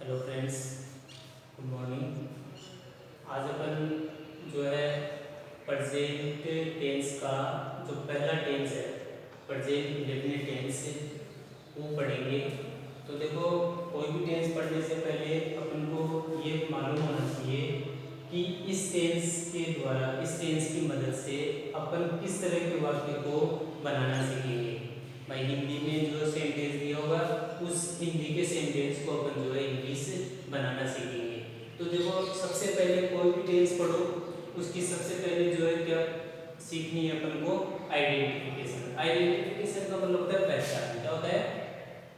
Hello friends, good morning. आज अपन जो है प्रेजेंट टेंस का जो पहला टेंस है, प्रेजेंट इंडेफिनिट टेंस, वो पढ़ेंगे। तो देखो, कोई भी टेंस पढ़ने से पहले अपन को ये मालूम होना चाहिए कि इस टेंस के द्वारा, इस टेंस की मदद से अपन किस तरह के वाक्य को बनाना सीखेंगे। भाई हिंदी में जो सेंटेंस दिया होगा उस हिंदी के सेंटेंस को अपन जो है इंग्लिश बनाना सीखेंगे। तो देखो, सबसे पहले कोई भी टेंस पढ़ो, उसकी सबसे पहले जो है क्या सीखनी है अपन को, आइडेंटिफिकेशन। आइडेंटिफिकेशन का मतलब होता है पहचान। क्या होता है?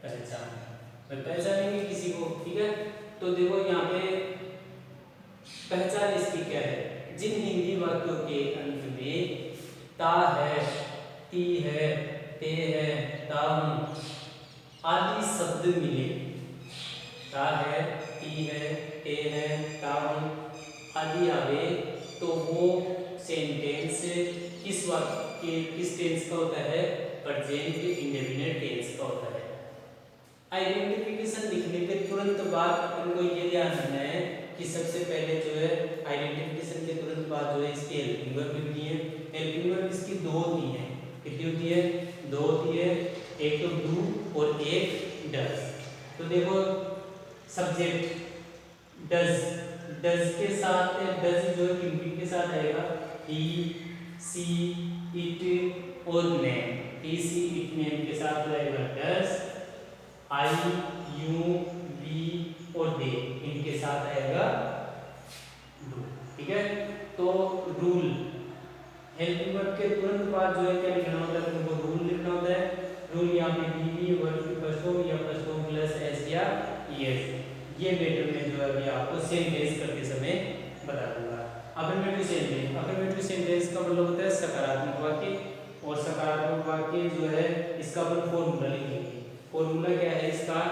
पहचान। मैं पहचानेंगे किसी को, ठीक है। तो देखो यहाँ पे पहचान इसकी क्या है, जिन हिंदी वाक्यों के अंत में ता है, ती है, ते है, ता हूं आदि शब्द मिले, ता है, ती है, ते है, ता हूं आदि आवे, तो वो सेंटेंस किस वाक्य किस टेंस का होता है? प्रेजेंट इंडेफिनिट टेंस का होता है। आइडेंटिफिकेशन लिखने के तुरंत बाद अपन को ये ध्यान रखना है कि सबसे पहले जो है आइडेंटिफिकेशन के तुरंत बाद जो है इसकी हेल्पिंग वर्ब होती है। हेल्पिंग वर्ब इसकी दो होती है। कितनी होती है? दो होती है। एक तो डू और एक डज। तो देखो, सब्जेक्ट डज, डज के साथ डज जो है किन के साथ आएगा? ही, सी, इट और name. He, C, it, name के साथ आएगा डज। आई, यू, वी और दे, इनके साथ आएगा डू। ठीक है। तो रूल, हेल्पिंग वर्ब के तुरंत बाद जो है क्या लिखना होता है? तुमको रूल लिखना होता है। रूल यहाँ पे बी वर्ब की फर्स्ट फॉर्म या फर्स्ट फॉर्म प्लस एस या ईएस, ये मेथड में जो है अभी आपको सेंटेंस करते समय बता दूंगा। अफर्मेटिव सेंटेंस, अफर्मेटिव सेंटेंस का मतलब होता है सकारात्मक वाक्य, और सकारात्मक वाक्य जो है इसका अपन फॉर्मूला लिखेंगे। फॉर्मूला क्या है इसका?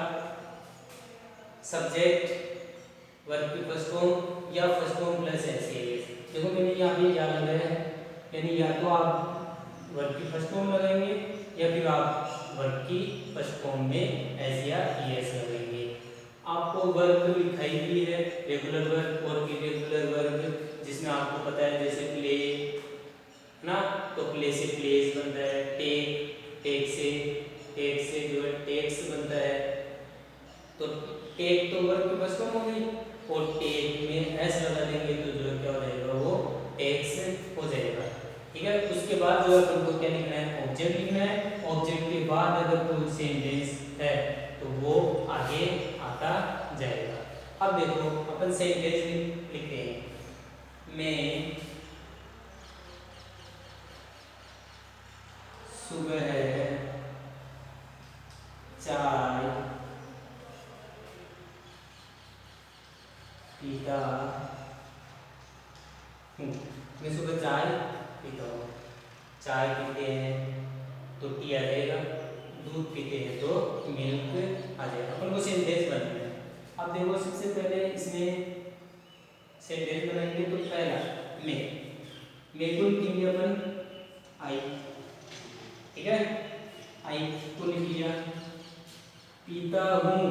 सब्जेक्ट वर्ब की फर्स्ट फॉर्म या फर्स्ट फॉर्म प्लस एस। देखो मैंने यहाँ पे क्या लगाया है, यानी या तो आप वर्ब की फर्स्ट फॉर्म लगाएंगे या फिर आप वर्ब की फर्स्ट फॉर्म में एस या ईएस लगाएंगे। आपको वर्ब लिखाई भी है, रेगुलर वर्ब और इरेगुलर वर्ब, जिसमें आपको पता है जैसे प्ले ना, तो प्ले से प्लेस बनता है। टेक, टेक से जो है टेक्स बनता है। तो टेक तो वर्ब की फर्स्ट फॉर्म हो गई, और टेक में एस लगा देंगे तो जो क्या हो जाएगा? वो टेक्स हो जाएगा। ठीक है। उसके बाद जो है अपन को क्या लिखना है? ऑब्जेक्ट लिखना है। ऑब्जेक्ट के बाद अगर कोई सेंटेंस है तो वो आगे आता जाएगा। अब देखो, अपन सेंटेंस लिखते हैं। मैं सुबह चाय पीता हूँ। मैं सुबह चाय पीता हूँ। चाय पीते हैं तो टी आ जाएगा, दूध पीते हैं तो मिल्क आ जाएगा। अपन को सेंटेंस बनाना है। अब देखो, सबसे पहले इसमें सेंटेंस बनाएंगे तो पहला मैं को लिखेंगे अपन आई। ठीक है, आई को लिख लिया। पीता हूँ,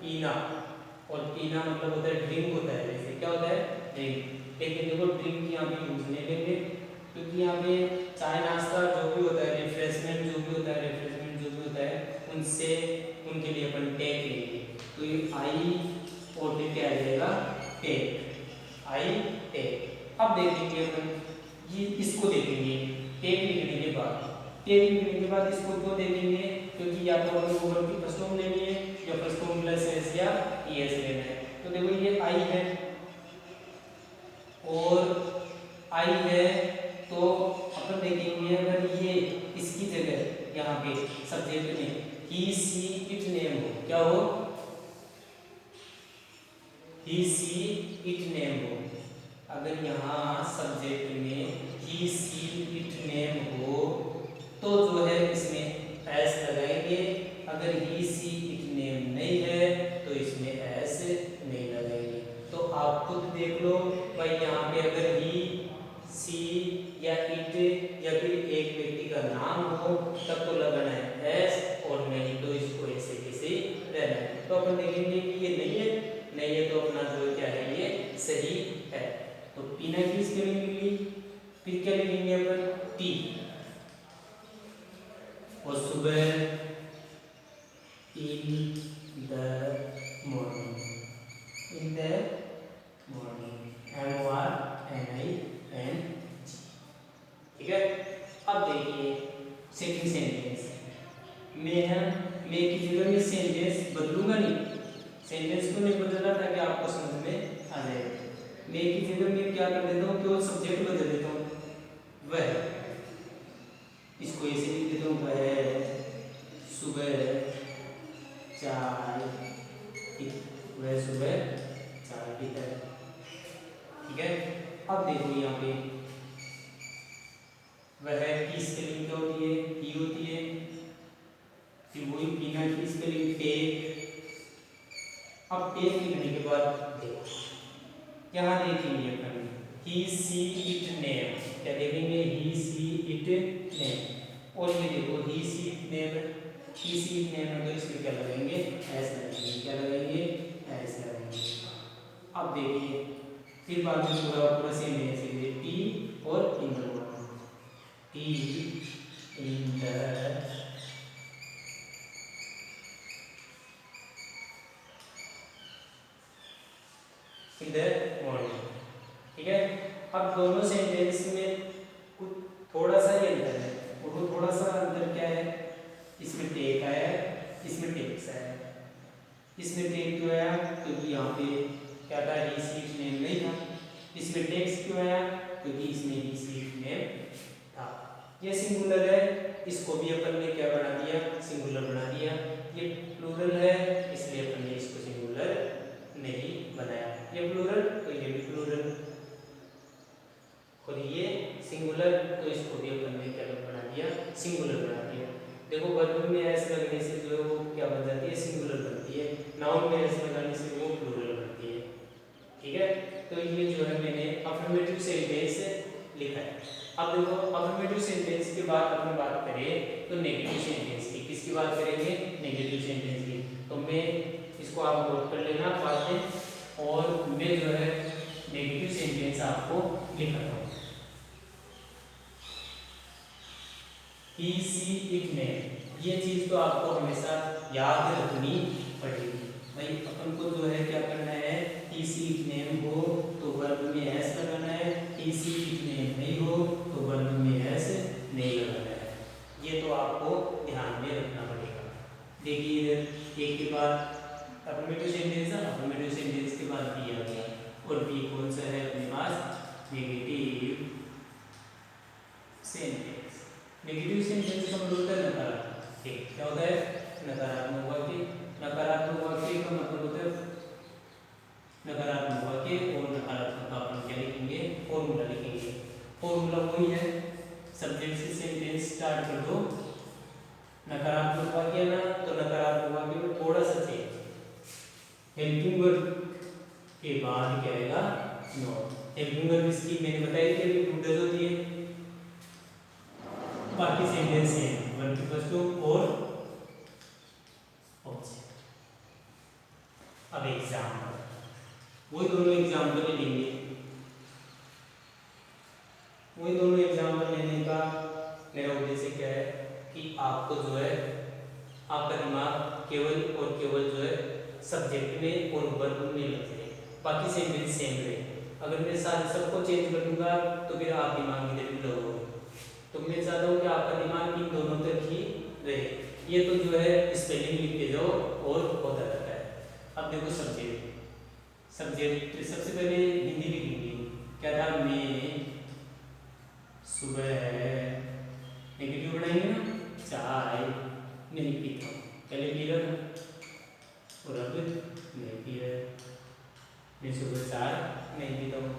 पीना, और पीना मतलब होता है ड्रिंक होता है। जैसे क्या होता है? ड्रिंक। लेकिन देखो, ड्रिंक यहाँ पे यूज नहीं लेंगे, क्योंकि यहाँ पे चाय नाश्ता जो भी होता है, रिफ्रेशमेंट जो भी होता है, रिफ्रेशमेंट जो भी होता है, उनसे उनके लिए अपन टेक लेंगे। तो ये आई और फिर क्या आ जाएगा? Take, I take. अब देखेंगे अपन, ये इसको देखेंगे टेक लिखने के बाद। टेक लिखने के बाद इसको क्यों देखेंगे? क्योंकि या तो अपन को वर्ब की फर्स्ट फॉर्म लेनी है या फर्स्ट फॉर्म प्लस एस या ईएस लेना है। तो देखो, ये आई है और आई है, तो अपन देखेंगे अगर ये इसकी जगह यहाँ पे सब्जेक्ट में ही, सी, इट, नेम हो, क्या हो? ही, सी, इट, नेम हो। अगर यहाँ सब्जेक्ट में ही, सी, इट, नेम हो तो जो है इसमें एस लगाएंगे। अगर ही, सी, इट, नेम नहीं है तो इसमें एस नहीं लगाएंगे। तो आप खुद देख लो भाई, यहाँ पे अगर ही, सी या इट या फिर एक व्यक्ति का नाम हो तब तो लगाना है एस, और नहीं तो इसको ऐसे कैसे रहना है। तो अपन देखेंगे कि ये नहीं है, सुबह इन the morning, in the morning, MORNING। ठीक है। अब देखिए सेकंड सेंटेंस मैं की जगह में सेंटेंस बदलूंगा नहीं, सेंटेंस को नहीं बदलना ताकि आपको समझ में आ जाए। मैं की जगह में क्या कर देता हूँ, केवल सब्जेक्ट बदल देता हूँ, वह, इसको ऐसे लिख देता हूँ, वह सुबह चाय वह सुबह चाय पीता है। ठीक है। अब देखो यहाँ पे वह की स्पेलिंग क्या होती है, ई होती है, फिर वही पीना की स्पेलिंग टेक। अब टेक लिखने के बाद देखो यहाँ देखेंगे अपन ही सी इट नेम, क्या देखेंगे, ही सी इट नेम। और ये देखो he C it name, he C it name, तो इसमें क्या लगाएंगे, एस लगाएंगे, क्या लगाएंगे, एस लगाएंगे। अब देखिए फिर बाद में पूरा पूरा सेम है, ऐसे टी और in the T in the morning. ठीक है। अब दोनों सेंटेंस में कुछ थोड़ा सा ही अंतर है, वो थोड़ा सा अंतर क्या है, इसमें टेक आया है, इसमें टेक्स आया है। इसमें टेक क्यों आया, क्योंकि यहाँ पे क्या था, ही सी इट नेम नहीं था। इसमें टेक्स क्यों आया, क्योंकि इसमें ही सी इट नेम था। ये सिंगुलर है, इसको भी अपन ने क्या बना दिया, सिंगुलर बना दिया। ये प्लूरल है, इसलिए अपन ने इसको सिंगुलर नहीं बनाया। ये प्लूरल तो ये भी प्लूरल, और ये सिंगुलर तो इसको भी अपन ने क्या बना दिया, सिंगुलर बना दिया। देखो वर्ब में एस लगने से जो है वो क्या बन जाती है, सिंगुलर बनती है। नाउन में एस लगाने से वो प्लूरल बनती है। ठीक है। तो ये जो है मैंने अफर्मेटिव सेंटेंस लिखा है। अब देखो अफर्मेटिव सेंटेंस के बाद अपन बात करें तो नेगेटिव सेंटेंस की। किसकी बात करेंगे, नेगेटिव सेंटेंस की। तो मैं इसको आप नोट कर लेना बाद में, और मैं जो है नेगेटिव सेंटेंस आपको लिखा हूँ। ही सी इट नेम, ये चीज तो आपको हमेशा याद रखनी पड़ेगी। भाई अपन को जो है क्या करना है, ही सी इट नेम हो तो वर्ब में एस लगाना है, ही सी इट नेम नहीं हो तो वर्ब में एस नहीं लगाना है। ये तो आपको ध्यान में रखना पड़ेगा। देखिए एक के बाद अफर्मेटिव सेंटेंस है, अफर्मेटिव सेंटेंस के बाद बी आ गया, और बी कौन सा है अपने पास, नेगेटिव सेंटेंस। नेगेटिव सेंटेंस का मतलब होता है नकारात्मक। ठीक, क्या होता है, नकारात्मक वाक्य। नकारात्मक वाक्य का मतलब होता है नकारात्मक वाक्य, और नकारात्मक का अपन क्या लिखेंगे, फॉर्मूला लिखेंगे। फॉर्मूला वही है, सब्जेक्ट से सेंटेंस स्टार्ट कर दो, नकारात्मक वाक्य ना तो नकारात्मक वाक्य में थोड़ा सा चेंज, हेल्पिंग वर्ब के बाद क्या आएगा, नॉट। हेल्पिंग वर्ब इसकी मैंने बताई थी अभी टू होती है, बाकी सेंटेंस है वर्ब की वस्तु और ऑब्जेक्ट। अब एग्जाम्पल, वही दोनों एग्जाम्पल लेंगे। वही दोनों एग्जाम्पल लेने का मेरा उद्देश्य क्या है कि आपको जो है आपका दिमाग केवल और केवल जो है सब्जेक्ट में और वर्ब में लग जाए, बाकी सेंटेंस सेम रहे। अगर मैं सारे सबको चेंज कर दूंगा तो फिर आप दिमाग इधर भी लगोगे। तो मैं चाहता हूँ कि आपका दिमाग इन दोनों तक ही रहे। ये तो जो है स्पेलिंग लिखते जाओ और होता रहता है। अब देखो सब्जेक्ट, सब्जेक्ट सबसे पहले हिंदी लिखेंगे, क्या था, मैं सुबह नेगेटिव बनाएंगे ना, चाय नहीं पीता हूँ, पहले पी रहा था और अब नहीं पी रहा, मैं सुबह चाय नहीं पीता हूँ।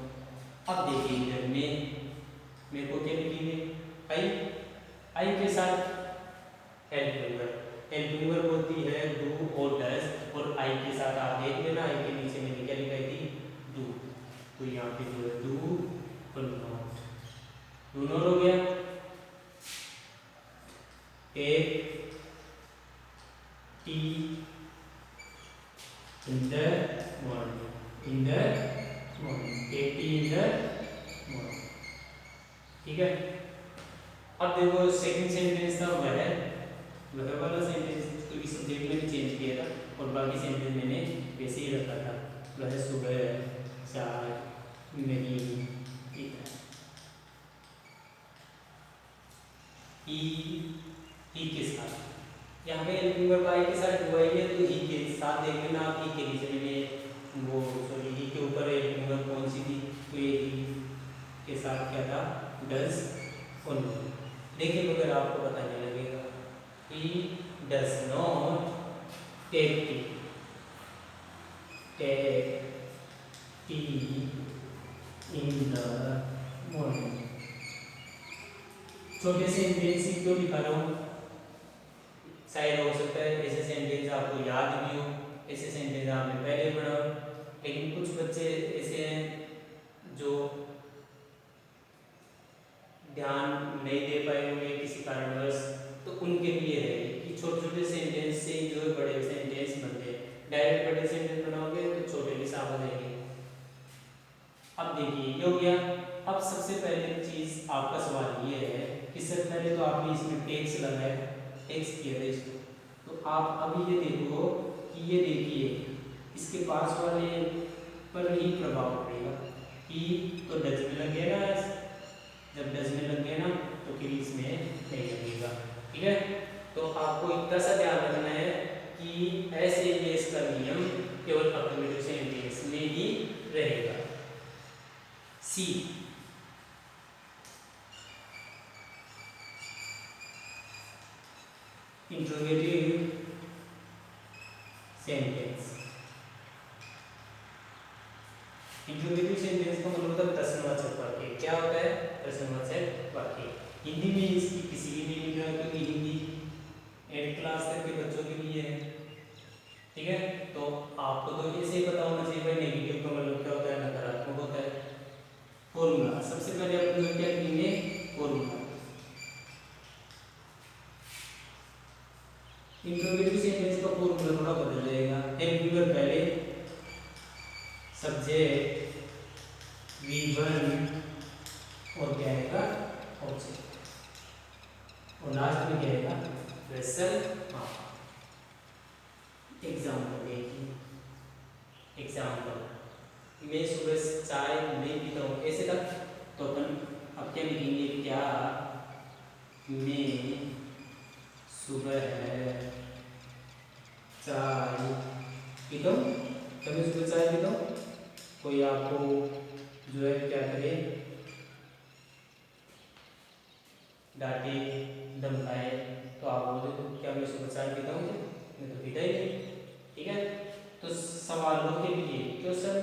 अब देखिए इधर मेरे को क्या लिखेंगे, आई के साथ हेल्पिंग वर्ब, हेल्पिंग वर्ब होती है डू और डज, और आई के साथ आप देख लेना, आई के नीचे मैंने क्या लिखाई थी, डू। तो यहाँ पे जो है डू और नॉट, डू नॉट हो गया। Take tea in the morning, in the morning, take tea in the morning. ठीक है। अब देखो सेकंड सेंटेंस था वह वह सुबह चाय नहीं पीता। ही के साथ, यहाँ पे हेल्पिंग वर्ब आई के साथ हुआ ही है, तो ही के साथ देख लेना आप। ही के रीजन में वो सॉरी ही के ऊपर हेल्पिंग वर्ब कौन सी थी, तो ये ही के साथ क्या था, डज और नॉट। देखिए अगर आपको पता नहीं लगेगा, he does not take tea, take tea in the morning. छोटे से सेंटेंस क्यों लिखा रहा हूँ, शायद हो सकता है ऐसे सेंटेंस आपको याद भी हो, ऐसे सेंटेंस आपने पहले पढ़ा हो, लेकिन कुछ बच्चे ऐसे हैं जो ध्यान नहीं दे पाए होंगे किसी कारणवश, तो उनके लिए है कि छोटे छोटे सेंटेंस से जो है बड़े सेंटेंस बनते हैं। डायरेक्ट बड़े सेंटेंस बनाओगे तो छोटे भी साफ हो जाएंगे। अब देखिए ये हो गया। अब सबसे पहले चीज आपका सवाल ये है कि सबसे पहले तो आपने इसमें टेक्स लगाया, टेक्स किया था इसको, तो आप अभी ये देखो कि ये देखिए इसके पास वाले पर ही प्रभाव पड़ेगा। ही तो डज में लग गया ना, जब डज में लग गया ना तो फिर इसमें नहीं लगेगा। ठीक है, तो आपको इतना सा ध्यान रखना है कि ऐसे ये इसका नियम केवल अफर्मेटिव सेंटेंस में ही रहेगा। सी, इंट्रोगेटिव सेंटेंस। इंट्रोगेटिव सेंटेंस का मतलब होता है प्रश्नवाचक वाक्य। क्या होता है प्रश्नवाचक वाक्य? हिंदी में इसकी किसी भी मीनिंग है, क्योंकि हिंदी 8 क्लास तक के बच्चों के लिए है। ठीक है, तो आपको तो ऐसे ही पता होना चाहिए भाई नेगेटिव का मतलब क्या होता है, नकारात्मक होता है। फॉर्मूला, सबसे पहले अपन लोग क्या करेंगे, फॉर्मूला। इंट्रोगेटिव सेंटेंस का फॉर्मूला थोड़ा बदल जाएगा। हेल्पिंग वर्ब पहले, सब्जेक्ट V1 और क्या आएगा, ऑब्जेक्ट, और लास्ट में क्या आएगा, वेसल। एग्जाम्पल देखिए, एग्जाम्पल, मैं सुबह चाय नहीं पीता हूँ, ऐसे तक तो अपन अब क्या लिखेंगे, क्या मैं सुबह चाय पीता हूँ, क्या मैं सुबह चाय पीता हूँ। कोई आपको जो है क्या करे, डांटे धमकाए, तो आप बोल दो क्या मैं सुबह चाय पीता हूँ, मैं तो पीता ही नहीं। ठीक है, तो सवालों के लिए क्वेश्चन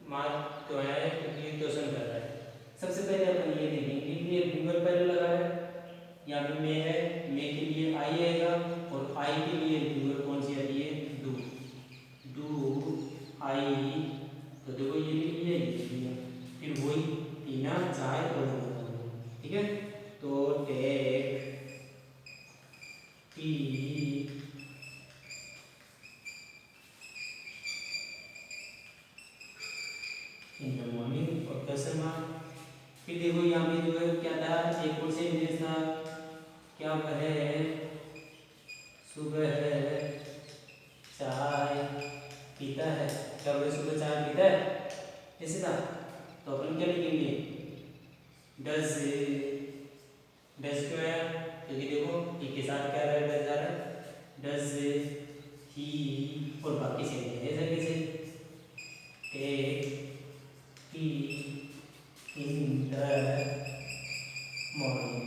मार्क जो है, क्योंकि क्वेश्चन कर रहा है। सबसे पहले अपन ये देखेंगे कि ये फिंगर पहले लगा है, यहाँ पे मैं है, मैं के लिए आई आएगा, और आई के लिए फिंगर कौन सी आती है, डू, डू आई, तो देखो ये भी लिया, ये भी लिया, फिर वही पीना चाय और। ठीक है, तो take tea in the morning, और क्वेश्चन मार्क। फिर देखो यहाँ पे जो है क्या था, एक और सेंटेंस था, क्या वह सुबह चाय पीता है, क्या वह सुबह चाय पीता है, ऐसे था। तो अपन क्या लिखेंगे, डज, डज क्यों है, क्योंकि देखो ही के साथ क्या रहा है, डज आ रहा है, डज ही, और बाकी सेंटेंस है कैसे, take tea in the morning,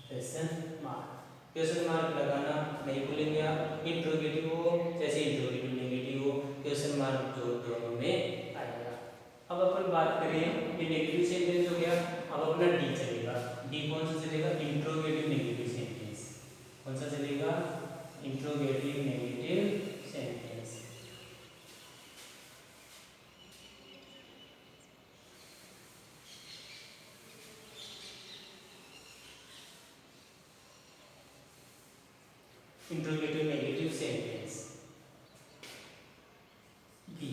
question mark. Question mark लगाना नहीं भूलेंगे आप, इंट्रोगेटिव हो जैसे इंट्रोगेटिव नेगेटिव हो, क्वेश्चन मार्क जो दोनों में आएगा। अब अपन बात करें, ये नेगेटिव सेंटेंस हो गया, अब अपना डी चलेगा। डी कौन सा चलेगा, इंट्रोगेटिव नेगेटिव सेंटेंस। कौन सा चलेगा, interrogative negative sentence. Interrogative negative sentence B.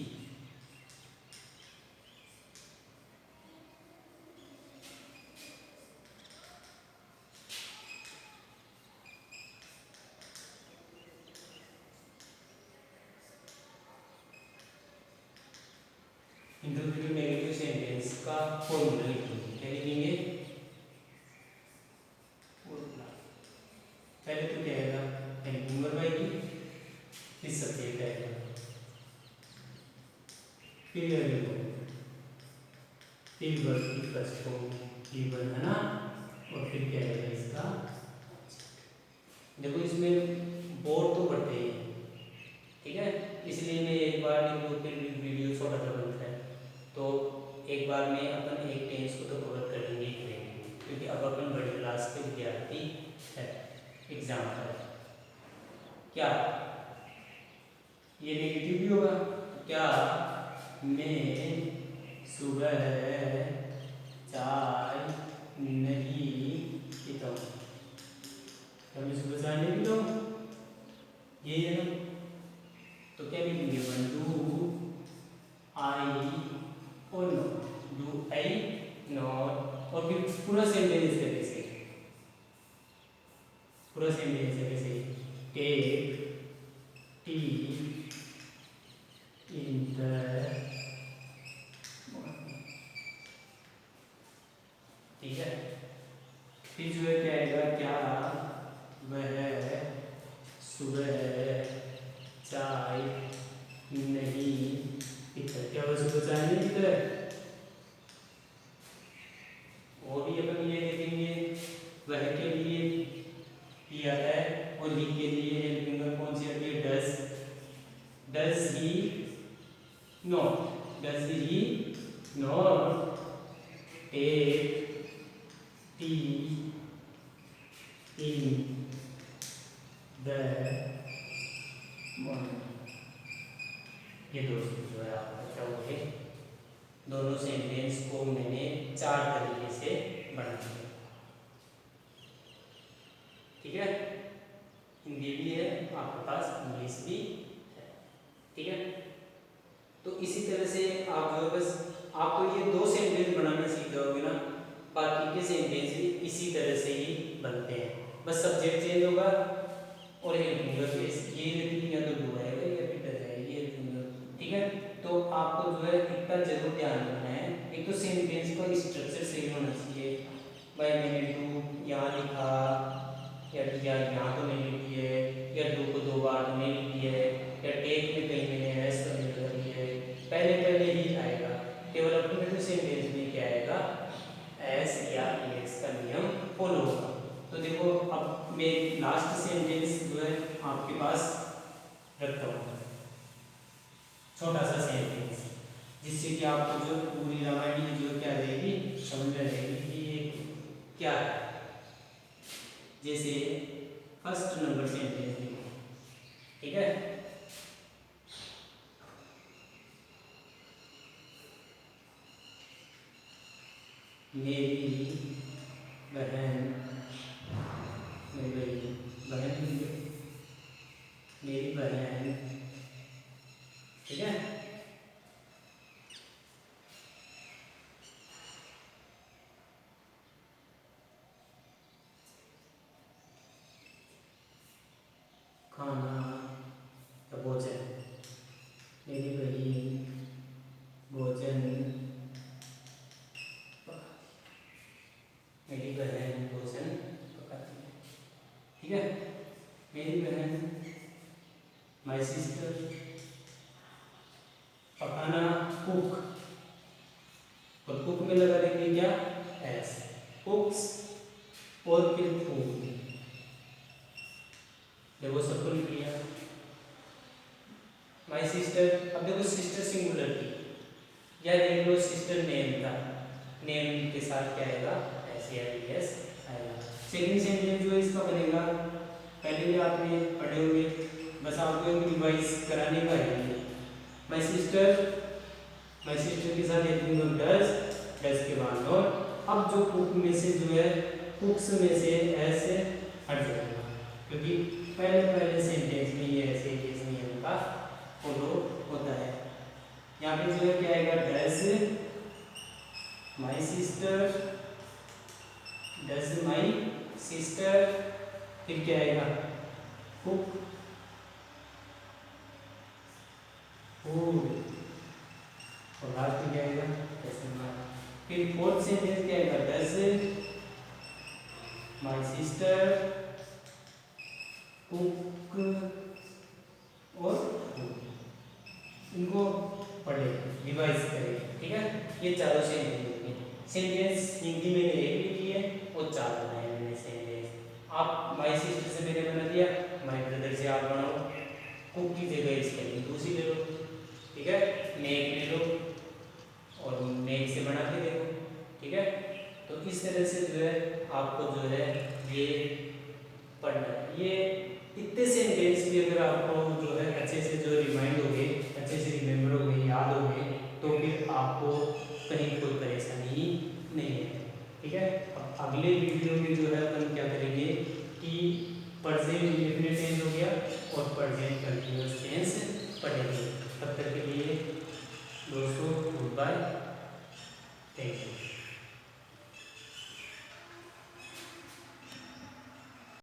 पहले तो क्या आएगा, हेल्पिंग वर्ब आएगी, फिर सब्जेक्ट आएगा, फिर आगे फिर वर्ब की फर्स्ट फॉर्म गिवन है ना, और फिर क्या आएगा इसका। देखो इसमें बोर तो पड़ते हैं, ठीक है, इसलिए मैं एक बार लिख दो फिर वीडियो छोटा सा बनता है, तो एक बार में अपन एक टेंस को तो कवर करेंगे ही करेंगे, क्योंकि अब अपन बड़ी क्लास के विद्यार्थी है। एग्जाम्पल क्या, ये नेगेटिव भी होगा, क्या मैं सुबह चाय नहीं पीता हूँ, क्या मैं सुबह चाय नहीं पीता हूँ, यही है ना। तो क्या लिखेंगे, वन डू आई और नॉट, डू आई नॉट, और फिर पूरा सेंटेंस कैसे, पूरा सेंटेंस कैसे, take tea in the morning, ठीक है। फिर जो है क्या आएगा, क्या वह सुबह चाय नहीं पीता, क्या वह सुबह चाय नहीं पीता है, वो भी अपन ये देखेंगे, वह के लिए पिया है, और ही के लिए हेल्पिंग वर्ब कौन सी आती है, does he not, does he not take tea in the morning. ये दोस्तों जो है आपका क्या हुआ है, दोनों सेंटेंस को मैंने 4 तरीके से बना दिया, ठीक है। हिंदी भी है आपके पास, इंग्लिश भी है, ठीक है। तो इसी तरह से आप जो बस आपको ये 2 सेंटेंस बनाना सीख जाओगे ना, बाकी के सेंटेंस भी इसी तरह से ही बनते हैं, बस सब्जेक्ट चेंज होगा और हेल्पिंग वर्ब ये या तो डू आएगा या फिर डज आएगी, हेल्पिंग वर्ब, ठीक है। तो आपको जो है इतना जरूर ध्यान रखना है, एक तो सेंटेंस का स्ट्रक्चर सही होना चाहिए, भाई मैंने डू यहाँ लिखा, या यहाँ तो नहीं लिखी है, या डू को 2 बार तो नहीं लिखी है, या टेक में कहीं मैंने एस का यूज कर लिया है, पहले पहले ही आएगा, केवल अल्टरनेटिव सेंटेंस में क्या आएगा, एस या एस का नियम फॉलो होगा। तो देखो अब मैं लास्ट सेंटेंस जो है आपके पास रखता हूँ, छोटा सा सेंटेंस, जिससे कि आपको जो पूरी रामायण जो क्या रहेगी, समझ में रहेगी कि ये क्या है। जैसे फर्स्ट नंबर सेंटेंस लिखो, ठीक है, मेरी बहन, मेरी बहन, ठीक है, खाना या भोजन, मेरी बहन भोजन, मेरी बहन भोजन पकाती है, ठीक है। मेरी बहन, माई सिस्टर, पकाना कुक, और कुक में लगा देंगे क्या, एस, कुक्स, और फिर फूड, देखो सबको लिख लिया। माई सिस्टर, अब देखो सिस्टर सिंगुलर थी, या देख लो सिस्टर नेम था, नेम के साथ क्या आएगा, एस या एस आएगा। सेकंड सेंटेंस जो इसका बनेगा, पहले भी आपने पढ़े होंगे, बस आपको एक रिवाइज कराने का है। माई सिस्टर के साथ हेल्पिंग वर्ब डज के बाद नॉट, अब जो कुक में से जो है, कुक्स में से एस हट जाएगा, क्योंकि पहले सेंटेंस में ये ऐसे इस नियम का फॉलो होता है। यहाँ पे जो है क्या आएगा, डज माई सिस्टर, फिर क्या आएगा, कुक फूड, और लास्ट में क्या आएगा, फिर फोर्थ सेंटेंस क्या आएगा, डज माई सिस्टर कुक और इनको पढ़े रिवाइज करें, ठीक है। ये चारों सेंटेंस हिंदी में एक लिखी है और 4 बनाए मैंने सेंटेंस। आप माय सिस्टर से मैंने बना दिया, माय ब्रदर से आप बनाओ, कुक की जगह इसके दूसरी ले लो, ठीक है। मेक ले लो और मेक से बना के देखो, ठीक है। तो इस तरह से जो है आपको जो है ये पढ़ना है। ये इतने सेंटेंस भी अगर आपको जो है अच्छे से जो रिमाइंड हो गए, अच्छे से रिमेम्बर हो गए, याद हो गए, तो फिर आपको कहीं कोई परेशानी नहीं है, ठीक है। अब अगले वीडियो में जो है अपन क्या करेंगे कि प्रेजेंट इंडेफिनिट टेंस हो गया और प्रेजेंट कंटीन्यूअस टेंस पढ़ेंगे। तब तक के लिए दोस्तों गुड बाय, थैंक यू।